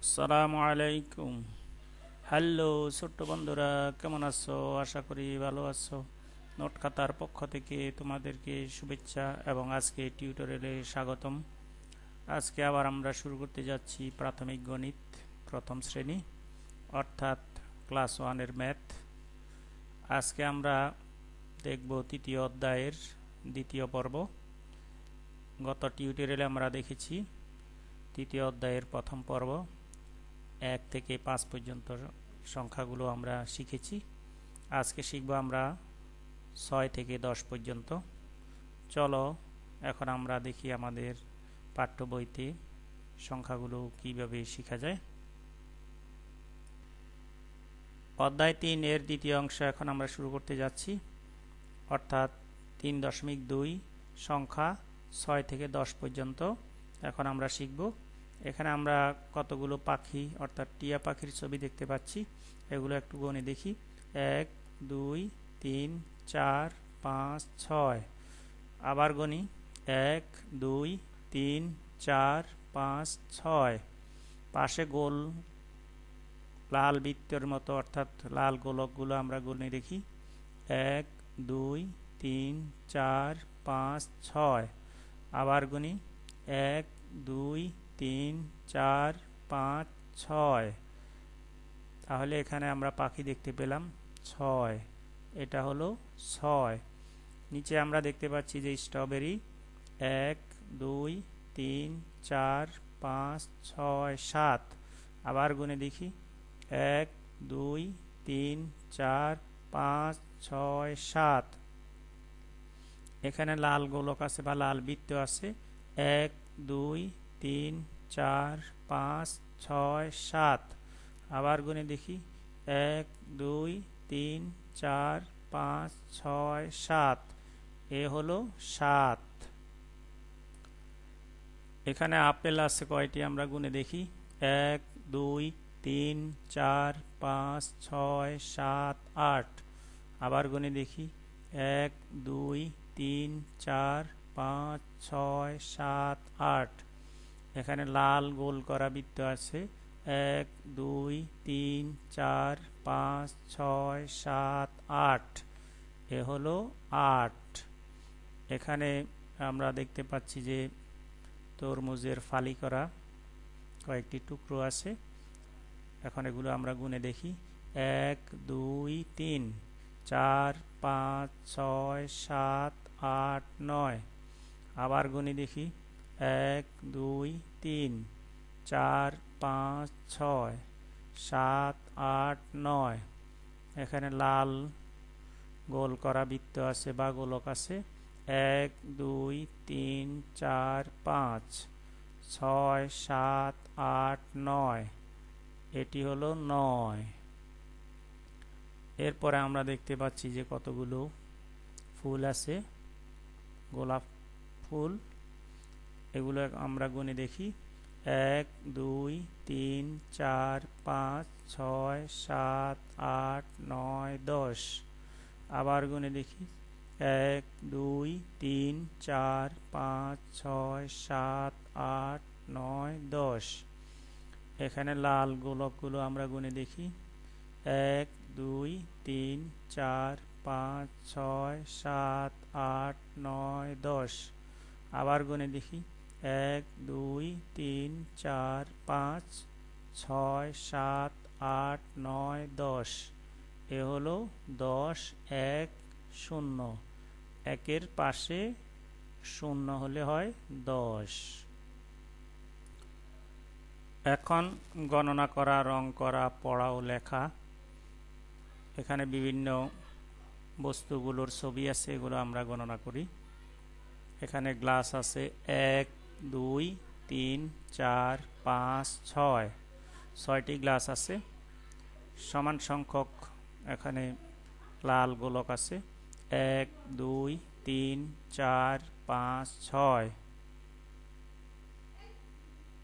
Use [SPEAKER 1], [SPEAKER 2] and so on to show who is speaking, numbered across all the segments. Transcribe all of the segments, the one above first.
[SPEAKER 1] আসসালামু আলাইকুম। হ্যালো ছোট্ট বন্ধুরা, কেমন আছো? আশা করি ভালো আছো। নোট খাতার পক্ষ থেকে তোমাদেরকে শুভেচ্ছা এবং আজকে টিউটোরিয়ালে স্বাগতম। আজকে আবার আমরা শুরু করতে যাচ্ছি প্রাথমিক গণিত প্রথম শ্রেণী, অর্থাৎ ক্লাস 1-এর ম্যাথ। আজকে আমরা দেখব তৃতীয় অধ্যায়ের দ্বিতীয় পর্ব। গত টিউটোরিয়ালে আমরা দেখেছি তৃতীয় অধ্যায়ের প্রথম পর্ব 1 থেকে 5 পর্যন্ত সংখ্যাগুলো আমরা শিখেছি। আজকে শিখব আমরা 6 থেকে 10 পর্যন্ত। চলো এখন আমরা দেখি আমাদের পাঠ্য বইতে সংখ্যাগুলো কিভাবে শেখা যায়। অধ্যায় 3 এর দ্বিতীয় অংশ এখন আমরা শুরু করতে যাচ্ছি, অর্থাৎ 3.2 সংখ্যা 6 থেকে 10 পর্যন্ত এখন আমরা শিখব। এখানে আমরা কতগুলো পাখি অর্থাৎ টিয়া পাখির ছবি দেখতে পাচ্ছি, এগুলো একটু গণে দেখি। 1 2 3 4 5 6। আবার গণি 1 2 3 4 5 6। পাশে গোল লাল বৃত্তের মতো অর্থাৎ লাল গোলকগুলো আমরা গণে দেখি 1 2 3 4 5 6। আবার গণি 1 2 3 4 5 6। তাহলে এখানে আমরা পাখি দেখতে পেলাম 6, এটা হলো 6। নিচে আমরা দেখতে পাচ্ছি যে স্ট্রবেরি 1 2 3 4 5 6 7। আবার গুনে দেখি 1 2 3 4 5 6 7। এখানে লাল গোলক আছে বা লাল বৃত্ত আছে 1 2 3 4 5 6 7। আবার গুনে দেখি 1 2 3 4 5 6 7। এ হলো 7। এখানে আপেল আছে কয়টি আমরা গুনে দেখি 1 2 3 4 5 6 7 8। আবার গুনে দেখি 1 2 3 4 5 6 7 8। এখানে লাল গোল করা বৃত্ত আছে 1 2 3 4 5 6 7 8। এ হলো 8। এখানে আমরা দেখতে পাচ্ছি যে তরমুজের ফালি করা কয়েকটি টুকরো আছে। এখন এগুলো আমরা গুনে দেখি 1 2 3 4 5 6 7 8 9। আবার গুনে দেখি 1 2 3 4 5 6 7 8 9। এখানে লাল গোল করা বৃত্ত আছে বা গোলক আছে 1 2 3 4 5 6 7 8 9। এটি হলো 9। এরপরে আমরা দেখতে পাচ্ছি যে কতগুলো ফুল আছে, গোলাপ ফুল। এগুলো আমরা গুনে দেখি 1 2 3 4 5 6 7 8 9 10। আবার গুনে দেখি 1 2 3 4 5 6 7 8 9 10। এখানে লাল গোলকগুলো আমরা গুনে দেখি 1 2 3 4 5 6 7 8 9 10। আবার গুনে দেখি 1 2 3 4 5 6 7 8 9 10। এ হলো 10 1 0। একের পাশে 0 হলে হয় 10। এখন গণনা করা, রং করা, পড়া ও লেখা। এখানে বিভিন্ন বস্তুগুলোর ছবি আছে, এগুলো আমরা গণনা করি। এখানে গ্লাস আছে 1 2 3 4 5 6। 6টি গ্লাস আছে। সমান সংখ্যক এখানে লাল গোলক আছে 1 2 3 4 5 6।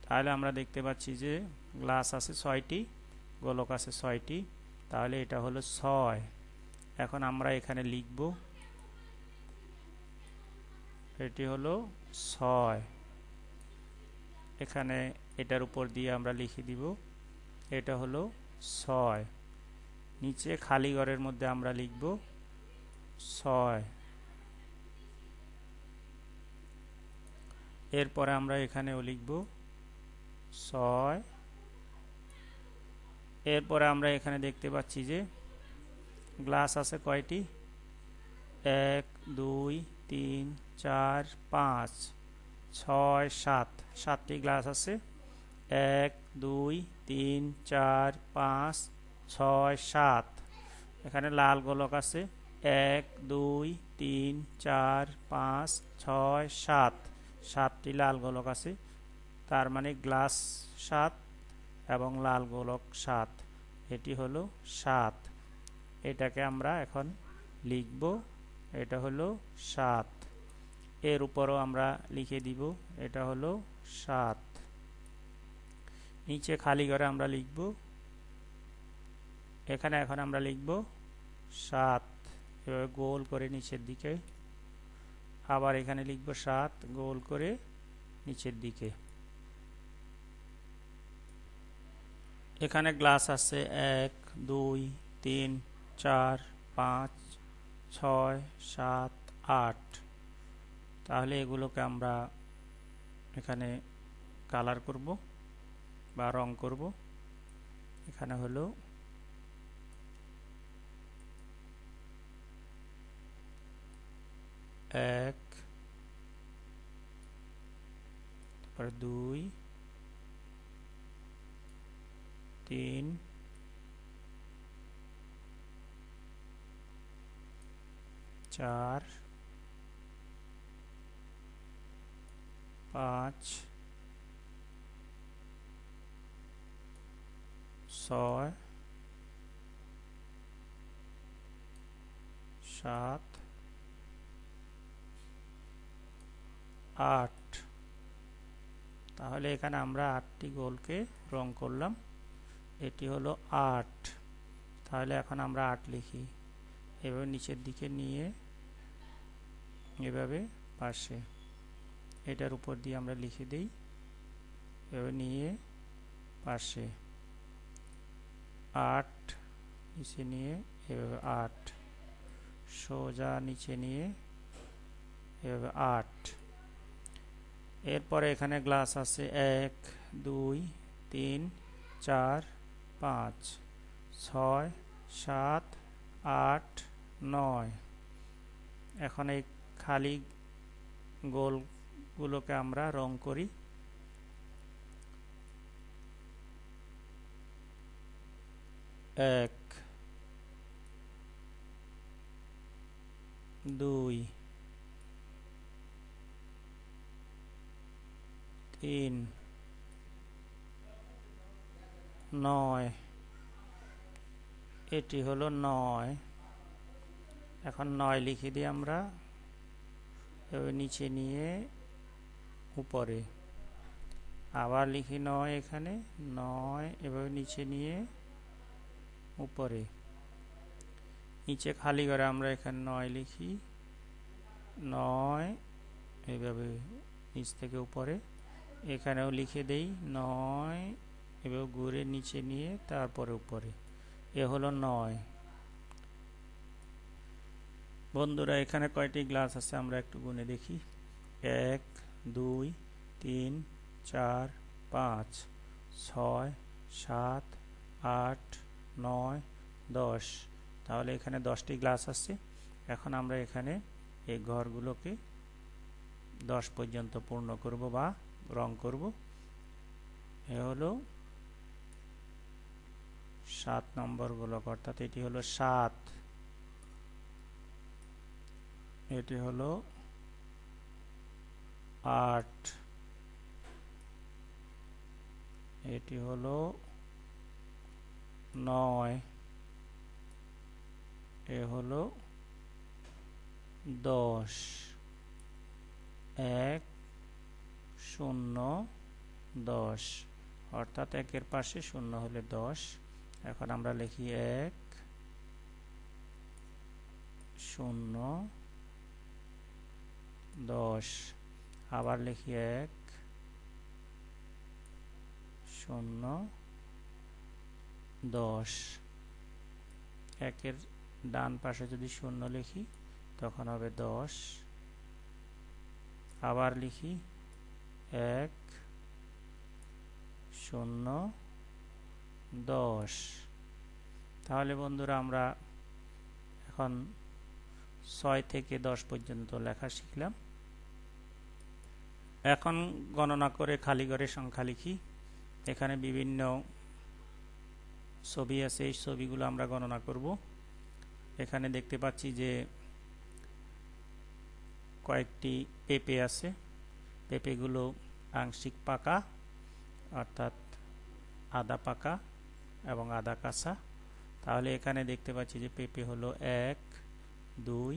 [SPEAKER 1] তাহলে আমরা দেখতে পাচ্ছি যে গ্লাস আছে 6টি, গোলক আছে 6টি। তাহলে এটা হলো 6। এখন আমরা এখানে লিখব এটি হলো 6। এখানে এটার উপর দিয়ে আমরা লিখে দিব এটা হলো 6। নিচে খালি ঘরের মধ্যে আমরা লিখব 6। এরপরে আমরা এখানেও লিখব 6। এরপরে আমরা এখানে দেখতে পাচ্ছি যে গ্লাস আছে কয়টি, 1 2 3 4 5 6 7, 7টি গ্লাস আছে। 1 2 3 4 5 6 7। এখানে লাল গোলক আছে 1 2 3 4 5 6 7, 7টি লাল গোলক আছে। তার মানে গ্লাস 7 এবং লাল গোলক 7, এটি হলো 7। এটাকে আমরা এখন লিখব, এটা হলো 7। এর উপরও আমরা লিখে দিব এটা হলো 7। নিচে খালি ঘরে আমরা লিখব, এখানে এখন আমরা লিখব 7, এভাবে গোল করে নিচের দিকে। আবার এখানে লিখব 7 গোল করে নিচের দিকে। এখানে গ্লাস আছে 1 2 3 4 5 6 7 8। তাহলে এগুলোকে আমরা এখানে কালার করব বা রং করব। এখানে হলো 1, তারপরে 2 3 4 5 6 7 8। তাহলে এখানে আমরা 8টি গোলকে রং করলাম, এটি হলো 8। তাহলে এখন আমরা 8 লিখি, এভাবে নিচের দিকে নিয়ে এভাবে পাশে এটার উপর দিয়ে আমরা লিখে দেই, এভাবে নিয়ে পাশে 8 নিচে নিয়ে এভাবে 8 সোজা নিচে নিয়ে এভাবে 8। এরপরে এখানে গ্লাস আছে 1 2 3 4 5 6 7 8 9। এখন এই খালি গোলগুলোকে আমরা রং করি। 1 2 3 9, এটি হলো 9। এখন 9 লিখে দিই আমরা, এভাবে নিচে নিয়ে উপরে আবার লিখি 9, এখানে 9 এভাবে নিচে নিয়ে উপরে। নিচে খালি ঘরে আমরা এখানে 9 লিখি, 9 এইভাবে নিচ থেকে উপরে। এখানেও লিখে দেই 9 এভাবে ঘুরে নিচে নিয়ে তারপরে উপরে, এ হলো 9। বন্ধুরা এখানে কয়টি গ্লাস আছে আমরা একটু গুনে দেখি, 1 2 3 4 5 6 7 8 9 10। তাহলে এখানে 10টি গ্লাস আছে। এখন আমরা এখানে এই ঘরগুলোকে 10 পর্যন্ত পূর্ণ করব বা রং করব। এ হলো 7 নম্বর গোলক, অর্থাৎ এটি হলো 7, এটি হলো 8, এটি হলো 9, এ হলো 10। 1 0 10, অর্থাৎ 1-এর পাশে 0 হলে 10। এখন আমরা লিখি 1 0 10, আবার লিখি 1 0 10। একের ডান পাশে যদি 0 লিখি তখন হবে 10। আবার লিখি 1 0 10। তাহলে বন্ধুরা আমরা এখন 6 থেকে 10 পর্যন্ত লেখা শিখলাম। এখন গণনা করে খালি ঘরে সংখ্যা লিখি। এখানে বিভিন্ন ছবি আছে, এই ছবিগুলো আমরা গণনা করব। এখানে দেখতে পাচ্ছি যে কয়েকটি পেঁপে আছে। পেঁপেগুলো আংশিক পাকা, অর্থাৎ আধা পাকা এবং আধা কাঁচা। তাহলে এখানে দেখতে পাচ্ছি যে পেঁপে হলো 1 2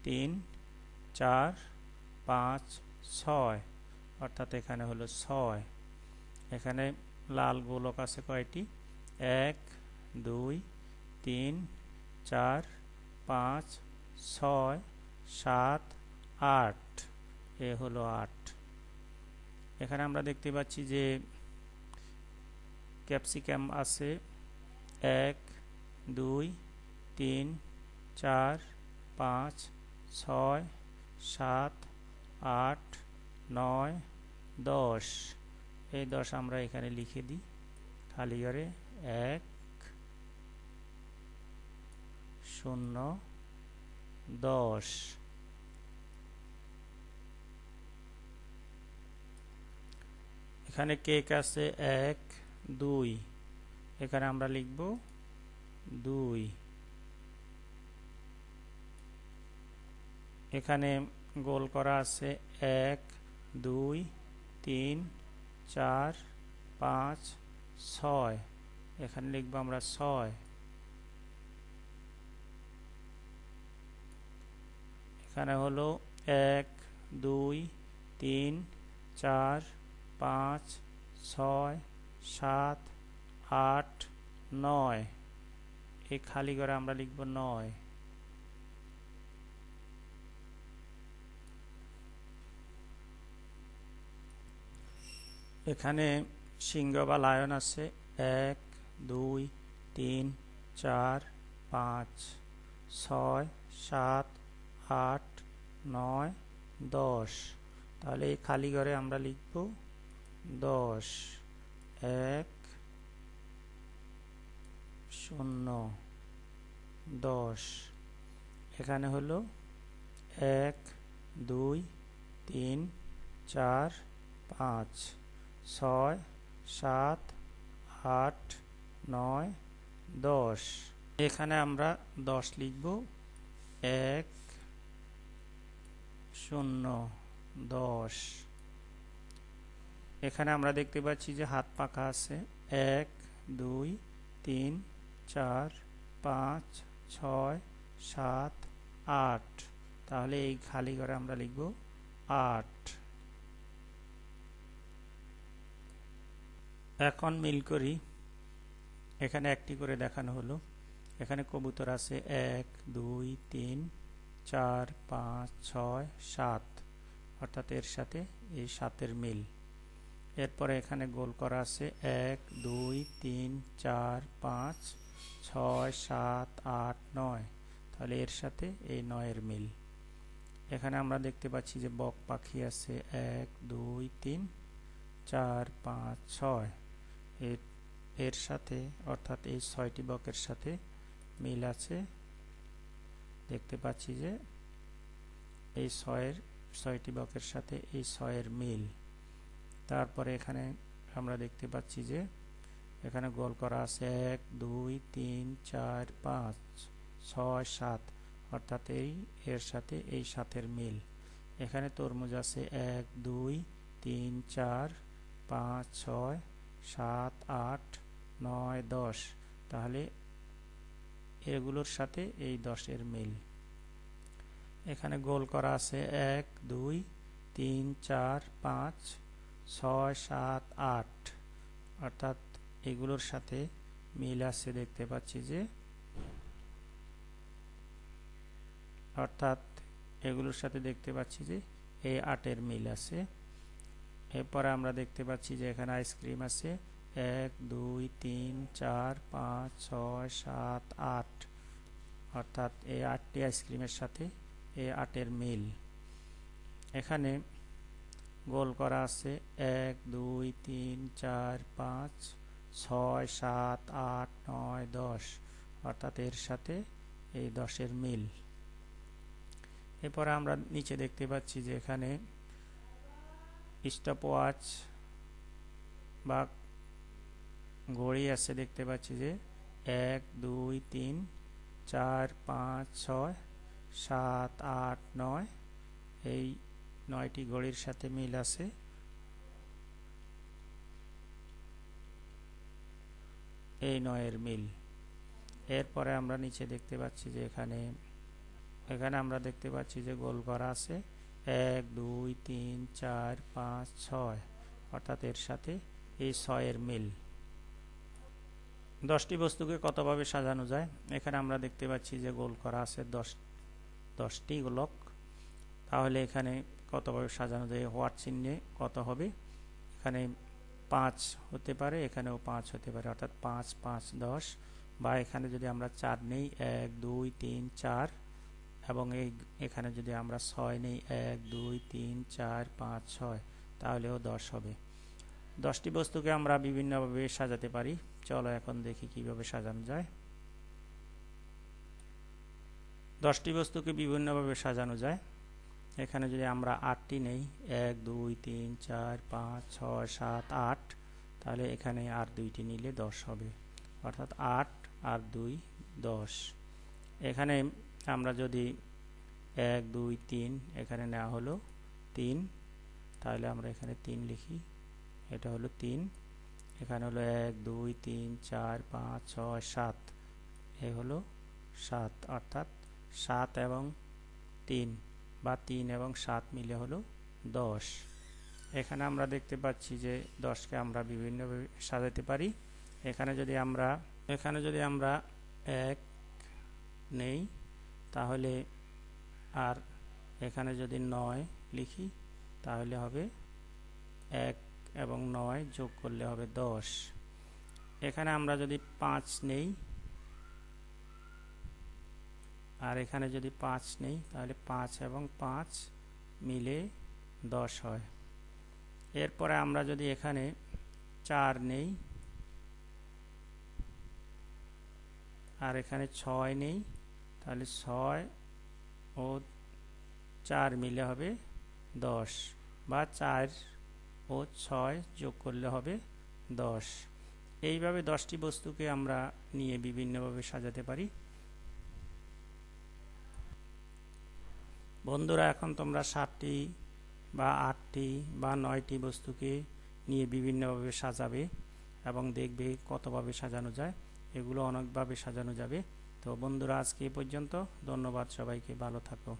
[SPEAKER 1] 3 4 5 6, অর্থাৎ এখানে হলো 6। এখানে লাল গোলক আছে কয়টি? 1 2 3 4 5 6 7 8, এ হলো 8। এখানে আমরা দেখতে পাচ্ছি যে ক্যাপসিকাম আছে 1 2 3 4 5 6 7 8 9 10। এই 10 আমরা এখানে লিখে দিই খালি ঘরে। 1 0 10। এখানে কেক আছে 1 2, এখানে আমরা লিখব 2। এখানে গোল করা আছে 1 2 3 4 5 6, এখানে লিখব আমরা 6। এখানে হলো 1 2 3 4 5 6 7 8 9, এই খালি ঘরে আমরা লিখব 9। এখানে সিংহ বা লায়ন আছে 1 2 3 4 5 6 7 8 9 10। তাহলে এই খালি ঘরে আমরা লিখব 10। 1 0 10। এখানে হলো 1 2 3 4 5 6 7 8 9 10। এখানে আমরা 10 লিখব। 1 0 10। এখানে আমরা দেখতে পাচ্ছি যে হাত পাখা আছে 1 2 3 4 5 6 7 8, তাহলে এই খালি ঘরে আমরা লিখব 8। এখন মিল করি। এখানে একটি করে দেখানো হলো। এখানে কবুতর আছে 1 2 3 4 5 6 7, অর্থাৎ এর সাথে এই 7-এর মিল। এরপরে এখানে গোল করা আছে 1 2 3 4 5 6 7 8 9, তাহলে এর সাথে এই 9-এর মিল। এখানে আমরা দেখতে পাচ্ছি যে বক পাখি আছে 1 2 3 4 5 6, এর সাথে অর্থাৎ এই 6টি বকের সাথে মিল আছে। দেখতে পাচ্ছি যে এই 6টি বকের সাথে এই 6-এর মিল। তারপরে এখানে আমরা দেখতে পাচ্ছি যে এখানে গোল করা আছে 1 2 3 4 5 6 7, অর্থাৎ এর সাথে এই 7-এর মিল। এখানে তরমুজ আছে 1 2 3 4 5 6 7 8 9 10, তাহলে এগুলোর সাথে এই 10-এর মিল। এখানে গোল করা আছে 1 2 3 4 5 6 7 8, অর্থাৎ এগুলোর সাথে মিল আছে। দেখতে পাচ্ছি যে অর্থাৎ এগুলোর সাথে দেখতে পাচ্ছি যে এই 8-এর মিল আছে। এরপরে আমরা দেখতে পাচ্ছি যে এখানে আইসক্রিম আছে 1 2 3 4 5 6 7 8, অর্থাৎ এই 8টি আইসক্রিমের সাথে এই 8-এর মিল। এখানে গোল করা আছে 1 2 3 4 5 6 7 8 9 10, অর্থাৎ এর সাথে এই 10-এর মিল। এরপরে আমরা নিচে দেখতে পাচ্ছি যে এখানে স্টপওয়াচ বা ঘড়ি আছে, দেখতে পাচ্ছি যে 1 2 3 4 5 6 7 8 9, এই 9টি ঘড়ির সাথে মিল আছে। এই 9-এর মিল। এরপরে আমরা নিচে দেখতে পাচ্ছি যে এখানে আমরা দেখতে পাচ্ছি যে গোল করা আছে 1 2 3 4 5 6, অর্থাৎ এর সাথে এই 6-এর মিল। 10টি বস্তুকে কতভাবে সাজানো যায়, এখানে আমরা দেখতে পাচ্ছি যে গোল করা আছে 10টি গোলক। তাহলে এখানে কতভাবে সাজানো যায়, হোয়াট চিহ্নে কত হবে, এখানে 5 হতে পারে, এখানেও 5 হতে পারে, অর্থাৎ 5 5 10। বা এখানে যদি আমরা 4 নেই 1 2 3 4, এবং এখানে যদি আমরা 6 নেই 1 2 3 4 5 6, তাহলেও 10 হবে। 10টি বস্তুকে আমরা বিভিন্নভাবে সাজাতে পারি। চলো এখন দেখি কিভাবে সাজানো যায়। 10টি বস্তুকে বিভিন্নভাবে সাজানো যায়। এখানে যদি আমরা 8টি নেই 1 2 3 4 5 6 7 8, তাহলে এখানে আর 2টি নিলে 10 হবে, অর্থাৎ 8 আর 2 10। এখানে আমরা যদি 1 2 3 এখানে নেওয়া হলো 3, তাহলে আমরা এখানে 3 লিখি, এটা হলো 3। এখানে হলো 1 2 3 4 5 6 7, এই হলো 7, অর্থাৎ 7 এবং 3 বা 3 এবং 7 মিলে হলো 10। এখানে আমরা দেখতে পাচ্ছি যে 10কে আমরা বিভিন্নভাবে সাজাতে পারি। এখানে যদি আমরা 1 নেই, তাহলে আর এখানে যদি 9 লিখি, তাহলে হবে 1 এবং 9 যোগ করলে হবে 10। এখানে আমরা যদি 5 নেই, আর এখানে যদি 5 নেই, তাহলে 5 এবং 5 মিলে 10 হয়। এরপরে আমরা যদি এখানে 4 নেই, আর এখানে 6 নেই, তাহলে 6 ও 4 মিলে হবে 10, বা 4 ও 6 যোগ করলে হবে 10। এইভাবে 10টি বস্তুকে আমরা নিয়ে বিভিন্নভাবে সাজাতে পারি। বন্ধুরা, এখন তোমরা 7টি বা 8টি বা 9টি বস্তুকে নিয়ে বিভিন্নভাবে সাজাবে এবং দেখবে কতভাবে সাজানো যায়। এগুলো অনেকভাবে সাজানো যাবে। তো বন্ধুরা, আজকে এই পর্যন্ত। ধন্যবাদ সবাইকে, ভালো থাকো।